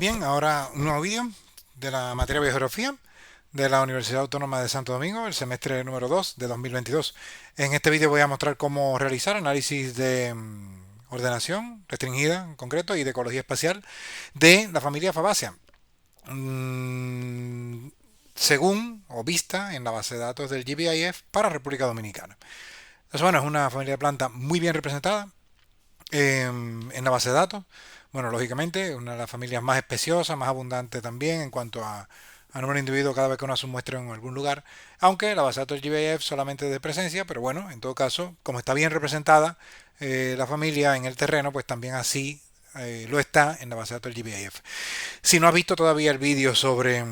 Bien, ahora un nuevo vídeo de la materia de Biogeografía de la Universidad Autónoma de Santo Domingo, el semestre número 2 de 2022. En este vídeo voy a mostrar cómo realizar análisis de ordenación restringida en concreto y de ecología espacial de la familia Fabaceae, mm, según o vista en la base de datos del GBIF para República Dominicana. Entonces, bueno, es una familia de plantas muy bien representada en la base de datos. Bueno, lógicamente, una de las familias más especiosas, más abundante también en cuanto a número de individuos cada vez que uno hace un muestreo en algún lugar, aunque la base de datos del GBIF solamente de presencia, pero bueno, en todo caso, como está bien representada la familia en el terreno, pues también así lo está en la base de datos del GBIF. Si no has visto todavía el vídeo sobre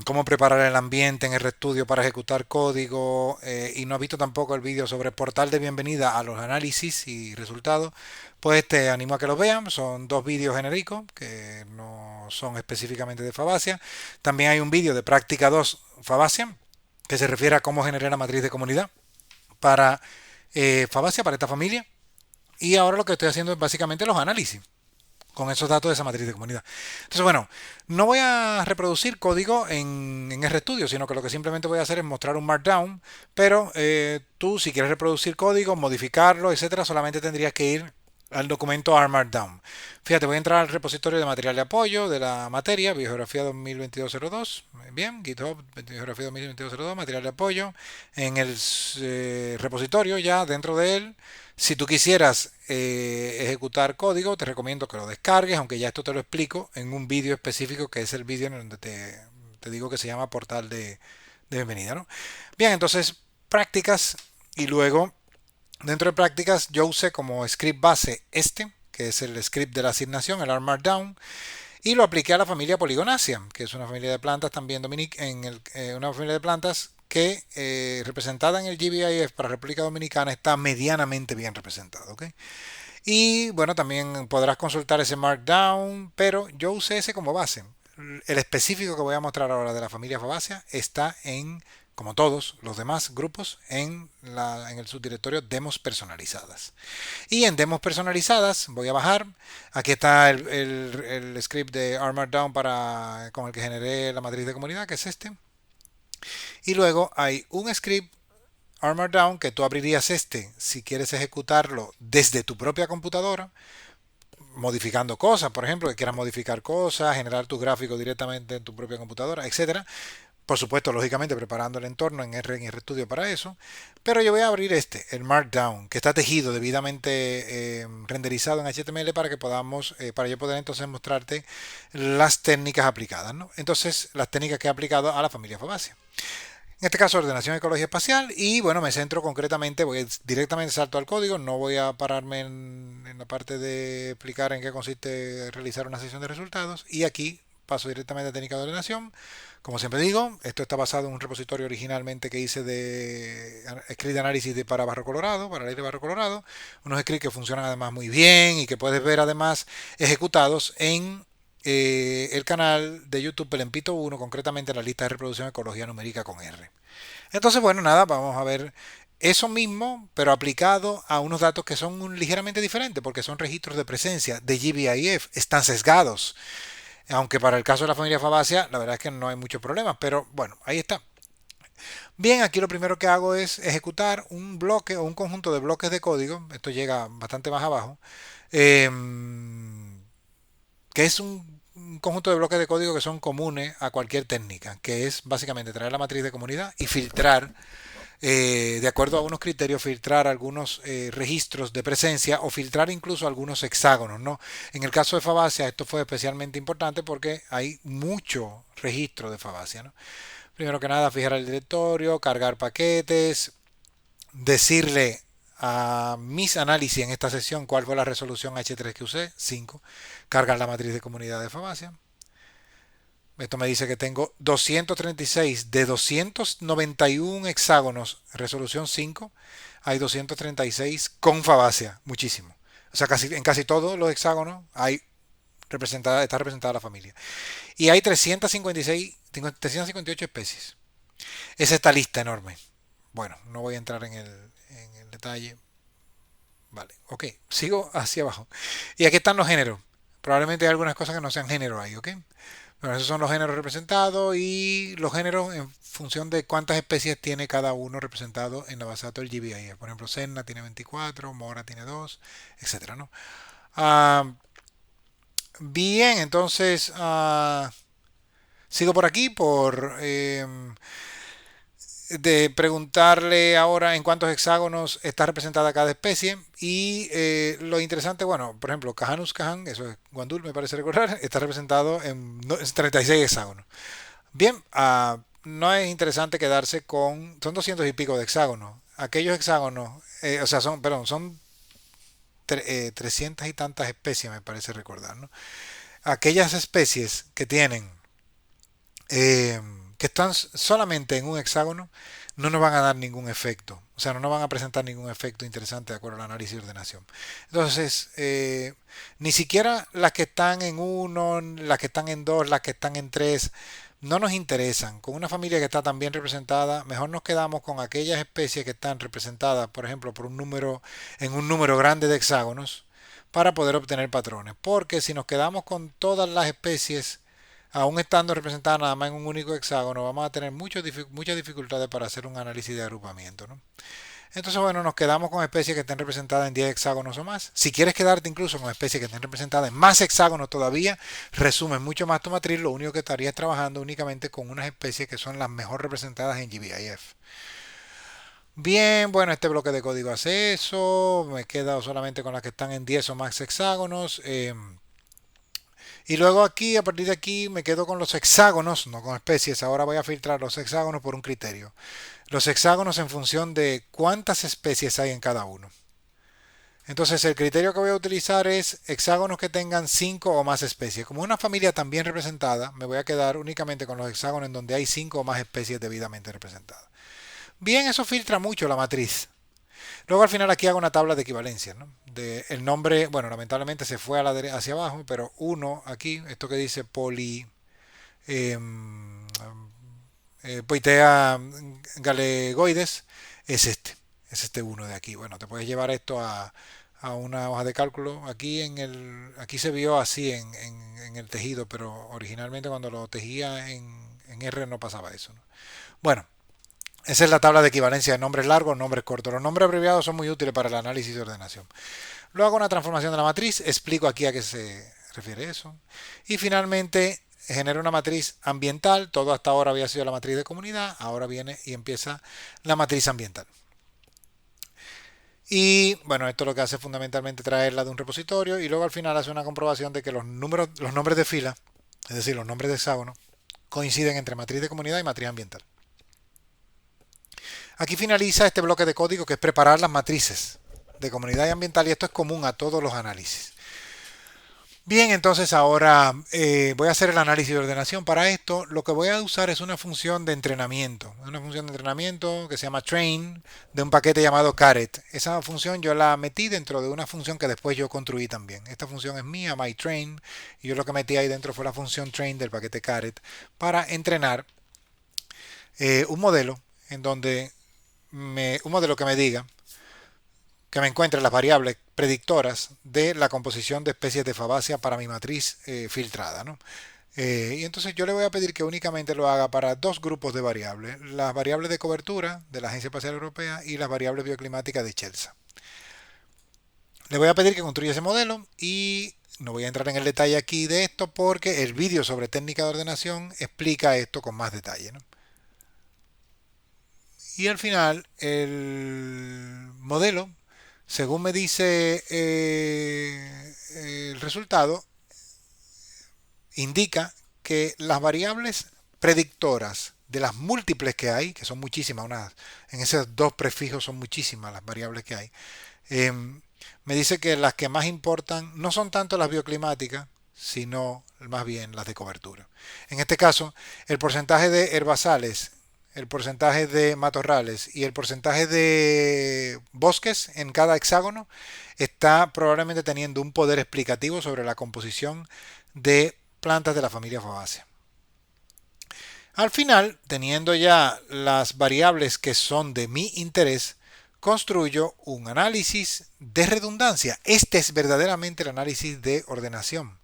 cómo preparar el ambiente en RStudio para ejecutar código y no has visto tampoco el vídeo sobre el portal de bienvenida a los análisis y resultados, pues te animo a que los vean. Son dos vídeos genéricos que no son específicamente de Fabaceae. También hay un vídeo de práctica 2 Fabaceae que se refiere a cómo generar la matriz de comunidad para Fabaceae, para esta familia. Y ahora lo que estoy haciendo es básicamente los análisis con esos datos de esa matriz de comunidad. Entonces, bueno, no voy a reproducir código en RStudio, sino que lo que simplemente voy a hacer es mostrar un Markdown, pero tú, si quieres reproducir código, modificarlo, etcétera, solamente tendrías que ir al documento R Markdown. Fíjate, voy a entrar al repositorio de material de apoyo de la materia, Biogeografía 2022-02, bien, GitHub, Biogeografía 2022-02, material de apoyo, en el repositorio ya dentro de él. Si tú quisieras ejecutar código, te recomiendo que lo descargues, aunque ya esto te lo explico en un vídeo específico que es el vídeo en donde te digo que se llama portal de bienvenida, ¿no? Bien, entonces prácticas y luego dentro de prácticas yo usé como script base este, que es el script de la asignación, el R Markdown, y lo apliqué a la familia Polygonaceae, que es una familia de plantas también una familia de plantas que representada en el GBIF para República Dominicana está medianamente bien representado. ¿Okay? Y bueno, también podrás consultar ese Markdown, pero yo usé ese como base. El específico que voy a mostrar ahora de la familia Fabaceae está en, como todos los demás grupos, en el subdirectorio demos personalizadas. Y en demos personalizadas voy a bajar. Aquí está el script de R Markdown con el que generé la matriz de comunidad, que es este. Y luego hay un script R Markdown que tú abrirías si quieres ejecutarlo desde tu propia computadora, modificando cosas, por ejemplo, que quieras modificar cosas, generar tus gráficos directamente en tu propia computadora, etcétera. Por supuesto, lógicamente, preparando el entorno en RStudio para eso. Pero yo voy a abrir el Markdown, que está tejido debidamente renderizado en HTML para yo poder entonces mostrarte las técnicas aplicadas, ¿no? Entonces, las técnicas que he aplicado a la familia Fabaceae. En este caso, ordenación, ecología espacial. Y bueno, me centro concretamente, voy directamente salto al código. No voy a pararme en la parte de explicar en qué consiste realizar una sesión de resultados. Y aquí paso directamente a técnica de ordenación. Como siempre digo, esto está basado en un repositorio originalmente que hice de script de análisis para Barro Colorado, para la ley de Barro Colorado. Unos scripts que funcionan además muy bien y que puedes ver además ejecutados en el canal de YouTube Pelempito 1, concretamente la lista de reproducción Ecología Numérica con R. Entonces, bueno, nada, vamos a ver eso mismo, pero aplicado a unos datos que son ligeramente diferentes, porque son registros de presencia de GBIF, están sesgados. Aunque para el caso de la familia Fabaceae, la verdad es que no hay muchos problemas, pero bueno, ahí está. Bien, aquí lo primero que hago es ejecutar un bloque o un conjunto de bloques de código, esto llega bastante más abajo, eh, que es un conjunto de bloques de código que son comunes a cualquier técnica, que es básicamente traer la matriz de comunidad y filtrar, de acuerdo a unos criterios, filtrar algunos registros de presencia o filtrar incluso algunos hexágonos, ¿no? En el caso de Fabaceae esto fue especialmente importante porque hay mucho registro de Fabaceae, ¿no? Primero que nada, fijar el directorio, cargar paquetes, decirle a mis análisis en esta sesión cuál fue la resolución H3 que usé, 5, cargar la matriz de comunidad de Fabaceae. Esto me dice que tengo 236 de 291 hexágonos, resolución 5, hay 236 con Fabaceae, muchísimo. O sea, en casi todos los hexágonos está representada la familia. Y hay 358 especies. Es esta lista enorme. Bueno, no voy a entrar en el detalle. Vale, ok, sigo hacia abajo. Y aquí están los géneros. Probablemente hay algunas cosas que no sean género ahí, ¿ok? Pero esos son los géneros representados y los géneros en función de cuántas especies tiene cada uno representado en la base de datos del GBIF. Por ejemplo, Senna tiene 24, Mora tiene 2, etcétera, ¿no? Ah, bien, entonces sigo por aquí por de preguntarle ahora en cuántos hexágonos está representada cada especie y lo interesante, bueno, por ejemplo, Cajanus cajan, eso es guandul, me parece recordar, está representado en 36 hexágonos. Bien, no es interesante quedarse con, son 200 y pico de hexágonos. Aquellos hexágonos, o sea, son, perdón, son 300 y tantas especies, me parece recordar, ¿no? Aquellas especies que tienen eh, que están solamente en un hexágono, no nos van a dar ningún efecto. O sea, no nos van a presentar ningún efecto interesante de acuerdo al análisis de ordenación. Entonces, ni siquiera las que están en uno, las que están en dos, las que están en tres, no nos interesan. Con una familia que está tan bien representada, mejor nos quedamos con aquellas especies que están representadas, por ejemplo, por un número, en un número grande de hexágonos, para poder obtener patrones. Porque si nos quedamos con todas las especies aún estando representada nada más en un único hexágono, vamos a tener muchas dificultades para hacer un análisis de agrupamiento, ¿no? Entonces, bueno, nos quedamos con especies que estén representadas en 10 hexágonos o más. Si quieres quedarte incluso con especies que estén representadas en más hexágonos todavía, resumes mucho más tu matriz, lo único que estarías trabajando únicamente con unas especies que son las mejor representadas en GBIF. Bien, bueno, este bloque de código hace eso, me he quedado solamente con las que están en 10 o más hexágonos. Y luego aquí, a partir de aquí, me quedo con los hexágonos, no con especies. Ahora voy a filtrar los hexágonos por un criterio. Los hexágonos en función de cuántas especies hay en cada uno. Entonces el criterio que voy a utilizar es hexágonos que tengan 5 o más especies. Como una familia tan bien representada, me voy a quedar únicamente con los hexágonos en donde hay 5 o más especies debidamente representadas. Bien, eso filtra mucho la matriz. Luego al final aquí hago una tabla de equivalencia, ¿no? De el nombre, bueno, lamentablemente se fue a la hacia abajo, pero uno aquí, esto que dice poli eh, Poitea galegoides, es este uno de aquí. Bueno, te puedes llevar esto a una hoja de cálculo. Aquí se vio así en el tejido, pero originalmente cuando lo tejía en R no pasaba eso, ¿no? Bueno, esa es la tabla de equivalencia de nombres largos, nombres cortos. Los nombres abreviados son muy útiles para el análisis de ordenación. Luego hago una transformación de la matriz, explico aquí a qué se refiere eso. Y finalmente genero una matriz ambiental. Todo hasta ahora había sido la matriz de comunidad. Ahora viene y empieza la matriz ambiental. Y bueno, esto lo que hace es fundamentalmente traerla de un repositorio y luego al final hace una comprobación de que los nombres de fila, es decir, los nombres de hexágono, coinciden entre matriz de comunidad y matriz ambiental. Aquí finaliza este bloque de código que es preparar las matrices de comunidad y ambiental y esto es común a todos los análisis. Bien, entonces ahora voy a hacer el análisis de ordenación. Para esto lo que voy a usar es una función de entrenamiento. Una función de entrenamiento que se llama train de un paquete llamado caret. Esa función yo la metí dentro de una función que después yo construí también. Esta función es mía, myTrain, y yo lo que metí ahí dentro fue la función train del paquete caret para entrenar un modelo en donde un modelo que me diga que me encuentre las variables predictoras de la composición de especies de Fabaceae para mi matriz filtrada, ¿no? Y entonces yo le voy a pedir que únicamente lo haga para dos grupos de variables, las variables de cobertura de la Agencia Espacial Europea y las variables bioclimáticas de Chelsea. Le voy a pedir que construya ese modelo y no voy a entrar en el detalle aquí de esto porque el vídeo sobre técnica de ordenación explica esto con más detalle, ¿no? Y al final el modelo, según me dice el resultado, indica que las variables predictoras de las múltiples que hay, que son muchísimas, en esos dos prefijos son muchísimas las variables que hay, eh, me dice que las que más importan no son tanto las bioclimáticas, sino más bien las de cobertura. En este caso, el porcentaje de herbazales, el porcentaje de matorrales y el porcentaje de bosques en cada hexágono está probablemente teniendo un poder explicativo sobre la composición de plantas de la familia Fabaceae. Al final, teniendo ya las variables que son de mi interés, construyo un análisis de redundancia. Este es verdaderamente el análisis de ordenación.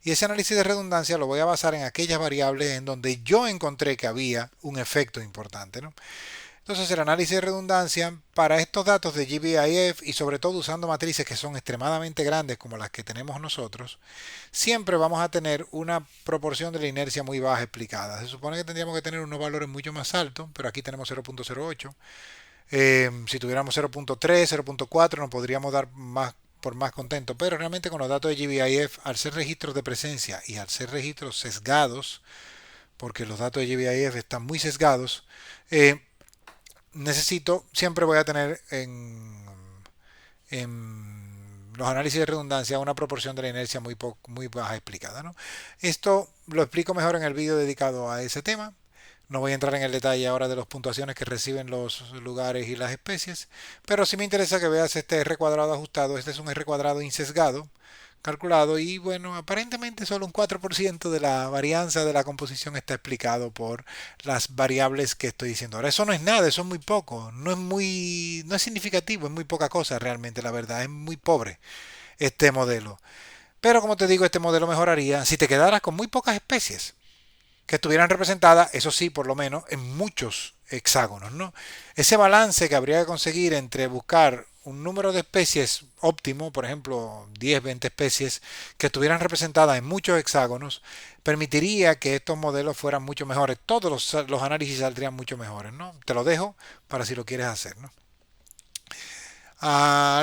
Y ese análisis de redundancia lo voy a basar en aquellas variables en donde yo encontré que había un efecto importante, ¿no? Entonces el análisis de redundancia para estos datos de GBIF y sobre todo usando matrices que son extremadamente grandes como las que tenemos nosotros, siempre vamos a tener una proporción de la inercia muy baja explicada. Se supone que tendríamos que tener unos valores mucho más altos, pero aquí tenemos 0.08. Si tuviéramos 0.3, 0.4 nos podríamos dar más por más contento, pero realmente con los datos de GBIF, al ser registros de presencia y al ser registros sesgados, porque los datos de GBIF están muy sesgados, siempre voy a tener en los análisis de redundancia una proporción de la inercia muy baja explicada, ¿no? Esto lo explico mejor en el vídeo dedicado a ese tema. No voy a entrar en el detalle ahora de las puntuaciones que reciben los lugares y las especies, pero sí me interesa que veas este R cuadrado ajustado. Este es un R cuadrado insesgado, calculado, y bueno, aparentemente solo un 4% de la varianza de la composición está explicado por las variables que estoy diciendo. Ahora, eso no es nada, eso es muy poco, no es significativo, es muy poca cosa realmente, la verdad, es muy pobre este modelo. Pero como te digo, este modelo mejoraría si te quedaras con muy pocas especies que estuvieran representadas, eso sí, por lo menos, en muchos hexágonos, ¿no? Ese balance que habría que conseguir entre buscar un número de especies óptimo, por ejemplo, 10, 20 especies, que estuvieran representadas en muchos hexágonos, permitiría que estos modelos fueran mucho mejores. Todos los análisis saldrían mucho mejores, ¿no? Te lo dejo para si lo quieres hacer, ¿no?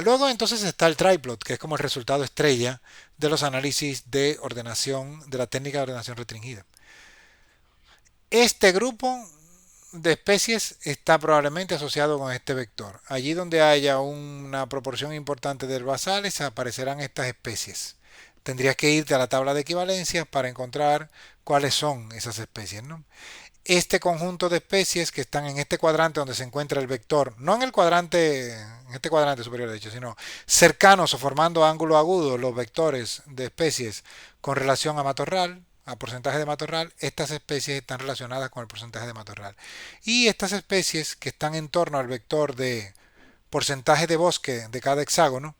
Luego entonces está el triplot, que es como el resultado estrella de los análisis de ordenación, de la técnica de ordenación restringida. Este grupo de especies está probablemente asociado con este vector. Allí donde haya una proporción importante de herbazales aparecerán estas especies. Tendrías que irte a la tabla de equivalencias para encontrar cuáles son esas especies, ¿no? Este conjunto de especies que están en este cuadrante donde se encuentra el vector, no en el cuadrante, en este cuadrante superior de hecho, sino cercanos o formando ángulo agudo los vectores de especies con relación a matorral, a porcentaje de matorral, estas especies están relacionadas con el porcentaje de matorral. Y estas especies que están en torno al vector de porcentaje de bosque de cada hexágono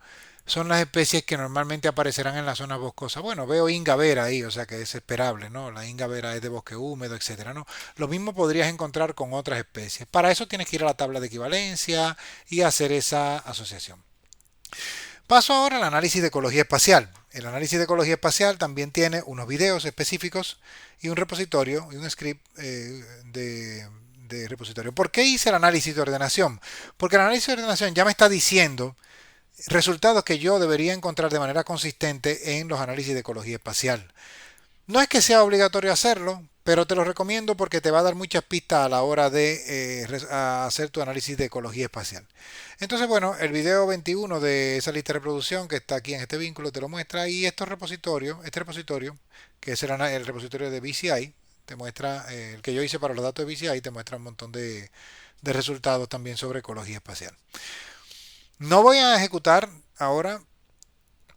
son las especies que normalmente aparecerán en las zonas boscosas. Bueno, veo Inga vera ahí, o sea que es esperable, ¿no? La Inga vera es de bosque húmedo, etcétera, ¿no? Lo mismo podrías encontrar con otras especies. Para eso tienes que ir a la tabla de equivalencia y hacer esa asociación. Paso ahora al análisis de ecología espacial. El análisis de ecología espacial también tiene unos videos específicos y un repositorio y un script de repositorio. ¿Por qué hice el análisis de ordenación? Porque el análisis de ordenación ya me está diciendo resultados que yo debería encontrar de manera consistente en los análisis de ecología espacial. No es que sea obligatorio hacerlo, pero te lo recomiendo porque te va a dar muchas pistas a la hora de hacer tu análisis de ecología espacial. Entonces, bueno, el video 21 de esa lista de reproducción que está aquí en este vínculo te lo muestra, y este repositorio, que es el repositorio de BCI, te muestra el que yo hice para los datos de BCI, te muestra un montón de resultados también sobre ecología espacial. No voy a ejecutar ahora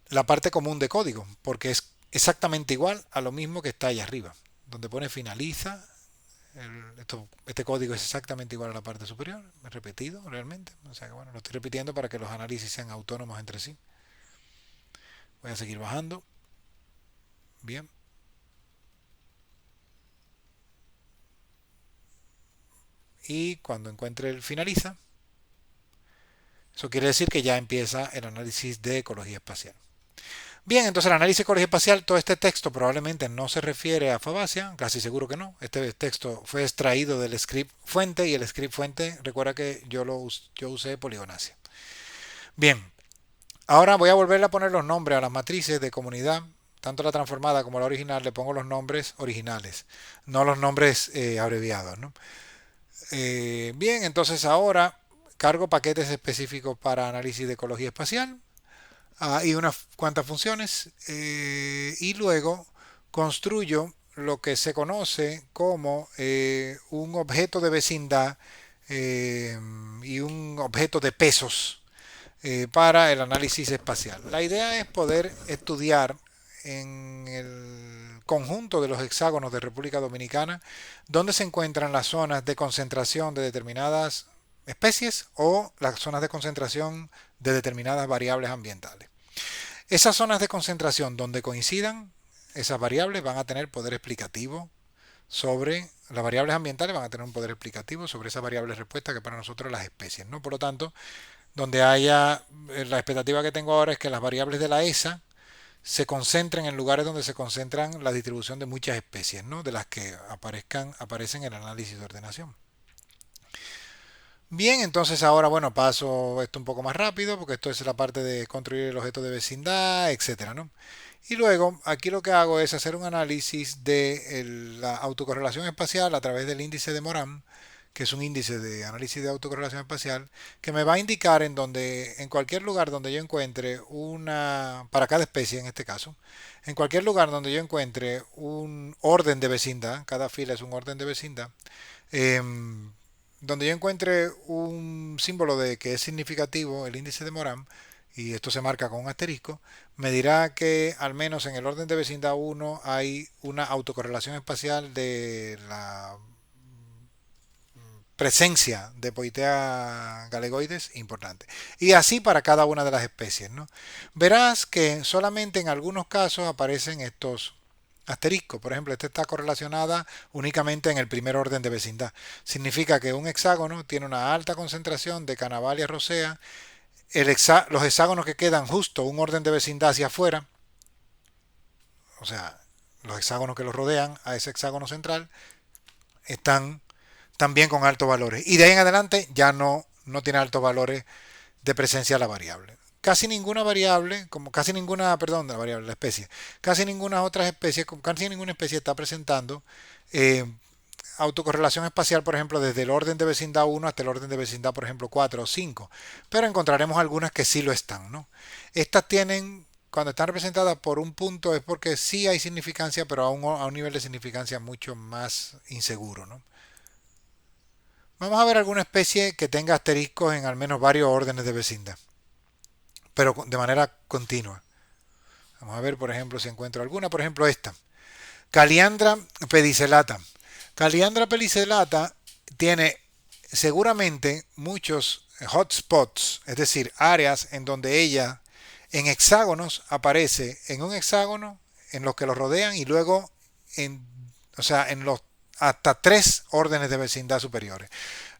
la parte común de código, porque es exactamente igual a lo mismo que está ahí arriba, donde pone finaliza. Este código es exactamente igual a la parte superior, repetido realmente. O sea que bueno, lo estoy repitiendo para que los análisis sean autónomos entre sí. Voy a seguir bajando. Bien. Y cuando encuentre el finaliza, eso quiere decir que ya empieza el análisis de ecología espacial. Bien, entonces el análisis de ecología espacial, todo este texto probablemente no se refiere a Fabacia, casi seguro que no. Este texto fue extraído del script fuente, y el script fuente, recuerda que yo usé Poligonacia. Bien, ahora voy a volver a poner los nombres a las matrices de comunidad, tanto la transformada como la original, le pongo los nombres originales, no los nombres abreviados, ¿no? Bien, entonces ahora cargo paquetes específicos para análisis de ecología espacial. Y unas cuantas funciones, y luego construyo lo que se conoce como un objeto de vecindad y un objeto de pesos para el análisis espacial. La idea es poder estudiar en el conjunto de los hexágonos de República Dominicana dónde se encuentran las zonas de concentración de determinadas especies o las zonas de concentración de determinadas variables ambientales. Esas zonas de concentración donde coincidan esas variables van a tener poder explicativo sobre las variables ambientales, van a tener un poder explicativo sobre esas variables respuestas que para nosotros las especies, ¿no? Por lo tanto, donde haya, la expectativa que tengo ahora es que las variables de la ESA se concentren en lugares donde se concentran la distribución de muchas especies, ¿no? De las que aparecen en el análisis de ordenación. Bien, entonces ahora, bueno, paso esto un poco más rápido porque esto es la parte de construir el objeto de vecindad, etcétera, ¿no? Y luego aquí lo que hago es hacer un análisis de la autocorrelación espacial a través del índice de Moran, que es un índice de análisis de autocorrelación espacial, que me va a indicar en cualquier lugar donde yo encuentre para cada especie en este caso, en cualquier lugar donde yo encuentre un orden de vecindad, cada fila es un orden de vecindad, eh, donde yo encuentre un símbolo de que es significativo el índice de Moran, y esto se marca con un asterisco, me dirá que al menos en el orden de vecindad 1 hay una autocorrelación espacial de la presencia de Poitea galegoides importante. Y así para cada una de las especies, ¿no? Verás que solamente en algunos casos aparecen estos asteriscos. Por ejemplo, esta está correlacionada únicamente en el primer orden de vecindad. Significa que un hexágono tiene una alta concentración de Canavalia rosea. Los hexágonos que quedan justo un orden de vecindad hacia afuera, o sea, los hexágonos que los rodean a ese hexágono central, están también con altos valores. Y de ahí en adelante ya no tiene altos valores de presencia de la variable. Casi ninguna variable, como casi ninguna, perdón, la variable, la especie, casi ninguna otras especies, casi ninguna especie está presentando autocorrelación espacial, por ejemplo, desde el orden de vecindad 1 hasta el orden de vecindad, por ejemplo, 4 o 5. Pero encontraremos algunas que sí lo están, ¿no? Estas tienen, cuando están representadas por un punto, es porque sí hay significancia, pero a un nivel de significancia mucho más inseguro, ¿no? Vamos a ver alguna especie que tenga asteriscos en al menos varios órdenes de vecindad, pero de manera continua. Vamos a ver, por ejemplo, si encuentro alguna. Por ejemplo, esta. Caliandra pedicellata. Caliandra pedicellata tiene seguramente muchos hotspots, es decir, áreas en donde ella en hexágonos aparece en un hexágono, en los que lo rodean y luego o sea, en los hasta 3 órdenes de vecindad superiores.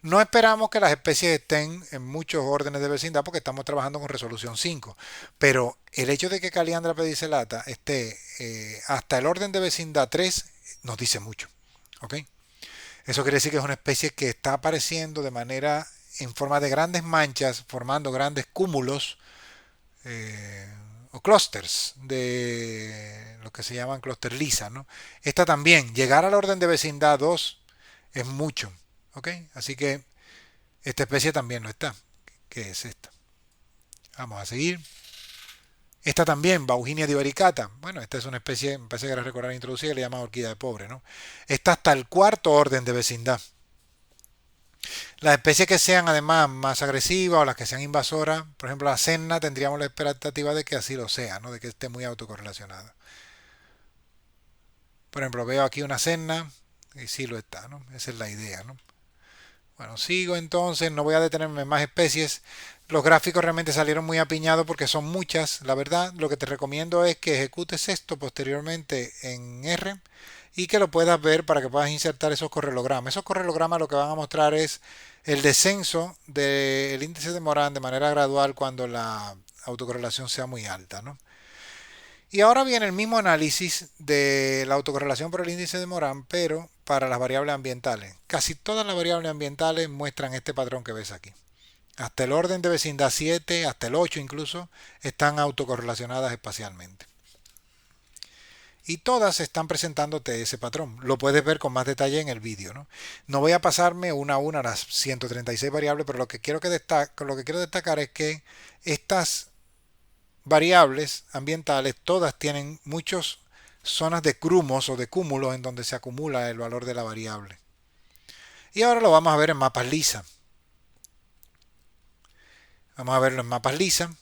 No esperamos que las especies estén en muchos órdenes de vecindad porque estamos trabajando con resolución 5, pero el hecho de que Caliandra pedicellata esté hasta el orden de vecindad 3 nos dice mucho. ¿Ok? Eso quiere decir que es una especie que está apareciendo de manera en forma de grandes manchas, formando grandes cúmulos eh, o clusters de lo que se llaman clúster lisa, ¿no? Esta también, llegar al orden de vecindad 2 es mucho, ¿ok? Así que esta especie también lo está. ¿Qué es esta? Vamos a seguir. Esta también, Bauhinia divaricata. Bueno, esta es una especie, me parece que era recordar introducida, que le llaman orquídea de pobre, ¿no? Está hasta el cuarto orden de vecindad. Las especies que sean además más agresivas o las que sean invasoras, por ejemplo la senna, tendríamos la expectativa de que así lo sea, ¿no? De que esté muy autocorrelacionada. Por ejemplo, veo aquí una senna y sí lo está, ¿no? Esa es la idea, ¿no? Bueno, sigo entonces, no voy a detenerme en más especies. Los gráficos realmente salieron muy apiñados porque son muchas, la verdad. Lo que te recomiendo es que ejecutes esto posteriormente en R y que lo puedas ver para que puedas insertar esos correlogramas. Esos correlogramas lo que van a mostrar es el descenso del índice de Moran de manera gradual cuando la autocorrelación sea muy alta, ¿no? Y ahora viene el mismo análisis de la autocorrelación por el índice de Moran, pero para las variables ambientales. Casi todas las variables ambientales muestran este patrón que ves aquí. Hasta el orden de vecindad 7, hasta el 8 incluso, están autocorrelacionadas espacialmente. Y todas están presentándote ese patrón. Lo puedes ver con más detalle en el vídeo, ¿no? No voy a pasarme una a una las 136 variables, pero lo que quiero destacar es que estas variables ambientales todas tienen muchas zonas de grumos o de cúmulos en donde se acumula el valor de la variable. Y ahora lo vamos a ver en mapas lisa. Vamos a verlo en mapas lisa.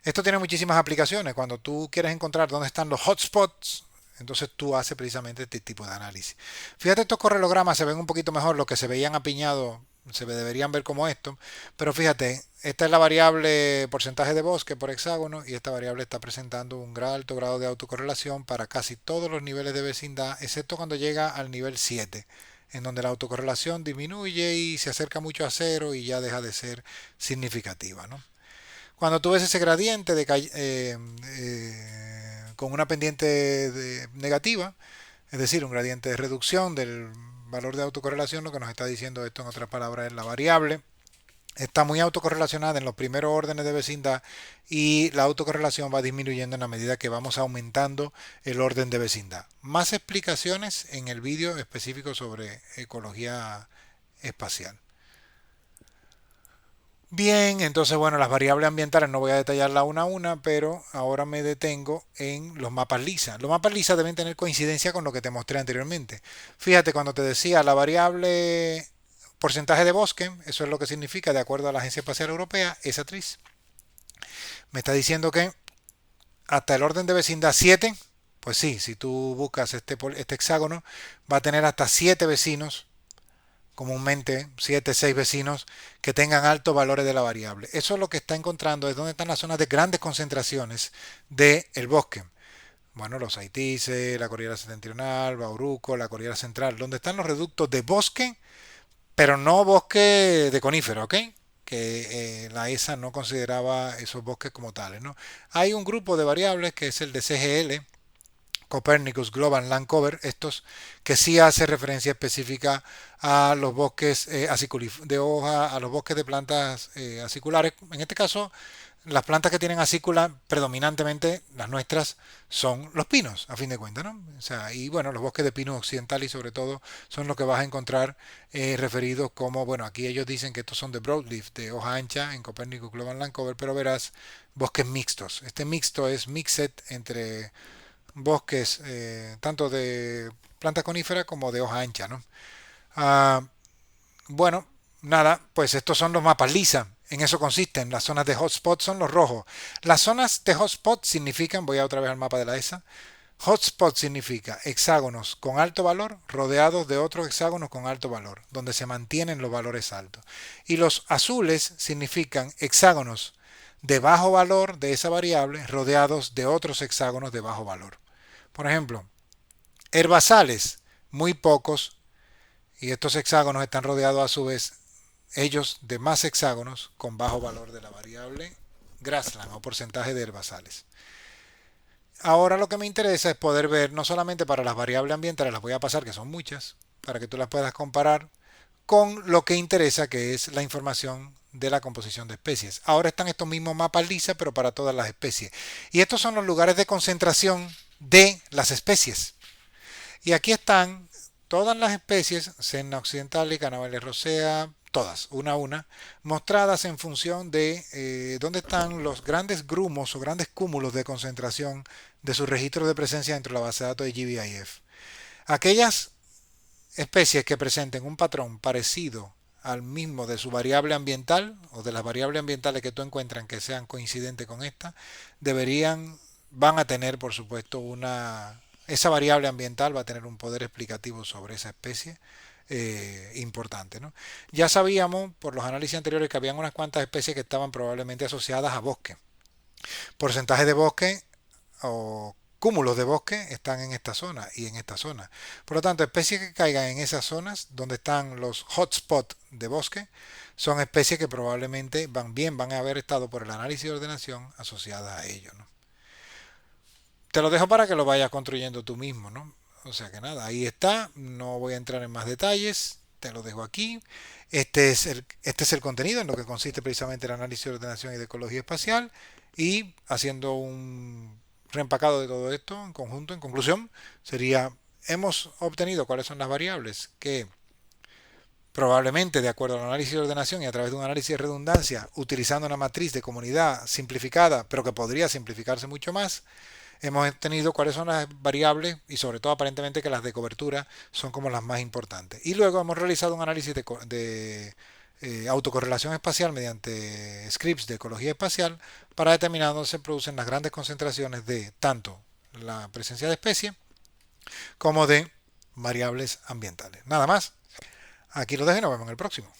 Esto tiene muchísimas aplicaciones. Cuando tú quieres encontrar dónde están los hotspots, entonces tú haces precisamente este tipo de análisis. Fíjate, estos correlogramas se ven un poquito mejor, los que se veían apiñados se deberían ver como esto, pero fíjate, esta es la variable porcentaje de bosque por hexágono y esta variable está presentando un alto grado de autocorrelación para casi todos los niveles de vecindad, excepto cuando llega al nivel 7, en donde la autocorrelación disminuye y se acerca mucho a cero y ya deja de ser significativa, ¿no? Cuando tú ves ese gradiente con una pendiente negativa, es decir, un gradiente de reducción del valor de autocorrelación, lo que nos está diciendo esto en otras palabras es la variable está muy autocorrelacionada en los primeros órdenes de vecindad y la autocorrelación va disminuyendo en la medida que vamos aumentando el orden de vecindad. Más explicaciones en el vídeo específico sobre ecología espacial. Bien, entonces bueno, las variables ambientales no voy a detallarlas una a una, pero ahora me detengo en los mapas LISA. Los mapas LISA deben tener coincidencia con lo que te mostré anteriormente. Fíjate, cuando te decía la variable porcentaje de bosque, eso es lo que significa de acuerdo a la Agencia Espacial Europea, esa actriz me está diciendo que hasta el orden de vecindad 7, pues sí, si tú buscas este hexágono, va a tener hasta 7 vecinos comúnmente 7, 6 vecinos que tengan altos valores de la variable. Eso es lo que está encontrando, es donde están las zonas de grandes concentraciones del bosque. Bueno, los Haitises, la Cordillera Septentrional, Bauruco, la Cordillera Central, donde están los reductos de bosque, pero no bosque de conífero, ¿ok? Que la ESA no consideraba esos bosques como tales, ¿no? Hay un grupo de variables que es el de CGL, Copernicus Global Land Cover, estos que sí hace referencia específica a los bosques de hoja, a los bosques de plantas aciculares. En este caso, las plantas que tienen acícula, predominantemente las nuestras, son los pinos, a fin de cuentas, ¿no? O sea, y bueno, los bosques de pinos occidentales y sobre todo son los que vas a encontrar referidos como, bueno, aquí ellos dicen que estos son de broadleaf, de hoja ancha, en Copernicus Global Land Cover, pero verás bosques mixtos. Este mixto es mixed entre bosques tanto de planta conífera como de hoja ancha, ¿no? Ah, bueno, nada, pues estos son los mapas LISA. En eso consisten. Las zonas de hotspot son los rojos. Las zonas de hotspot significan, voy a otra vez al mapa de la ESA, hotspot significa hexágonos con alto valor rodeados de otros hexágonos con alto valor, donde se mantienen los valores altos. Y los azules significan hexágonos de bajo valor de esa variable rodeados de otros hexágonos de bajo valor. Por ejemplo, herbazales, muy pocos, y estos hexágonos están rodeados a su vez, ellos de más hexágonos con bajo valor de la variable grassland o porcentaje de herbazales. Ahora lo que me interesa es poder ver, no solamente para las variables ambientales, las voy a pasar, que son muchas, para que tú las puedas comparar con lo que interesa, que es la información de la composición de especies. Ahora están estos mismos mapas LISA, pero para todas las especies. Y estos son los lugares de concentración de las especies. Y aquí están todas las especies, Senna occidentalis, Canavalis rosea, todas, una a una, mostradas en función de dónde están los grandes grumos o grandes cúmulos de concentración de sus registros de presencia dentro de la base de datos de GBIF. Aquellas especies que presenten un patrón parecido al mismo de su variable ambiental o de las variables ambientales que tú encuentras que sean coincidentes con esta, van a tener por supuesto esa variable ambiental va a tener un poder explicativo sobre esa especie importante, ¿no? Ya sabíamos por los análisis anteriores que habían unas cuantas especies que estaban probablemente asociadas a bosque. Porcentaje de bosque o cúmulos de bosque están en esta zona y en esta zona. Por lo tanto, especies que caigan en esas zonas donde están los hotspots de bosque son especies que probablemente van a haber estado por el análisis de ordenación asociadas a ello, ¿no? Te lo dejo para que lo vayas construyendo tú mismo, ¿no? O sea que nada, ahí está. No voy a entrar en más detalles. Te lo dejo aquí. Este es el contenido en lo que consiste precisamente el análisis de ordenación y de ecología espacial. Y haciendo un reempacado de todo esto en conjunto, en conclusión, sería, hemos obtenido cuáles son las variables que probablemente de acuerdo al análisis de ordenación y a través de un análisis de redundancia, utilizando una matriz de comunidad simplificada, pero que podría simplificarse mucho más, hemos tenido cuáles son las variables y sobre todo aparentemente que las de cobertura son como las más importantes. Y luego hemos realizado un análisis de autocorrelación espacial mediante scripts de ecología espacial para determinar dónde se producen las grandes concentraciones de tanto la presencia de especies como de variables ambientales. Nada más. Aquí lo dejo y nos vemos en el próximo.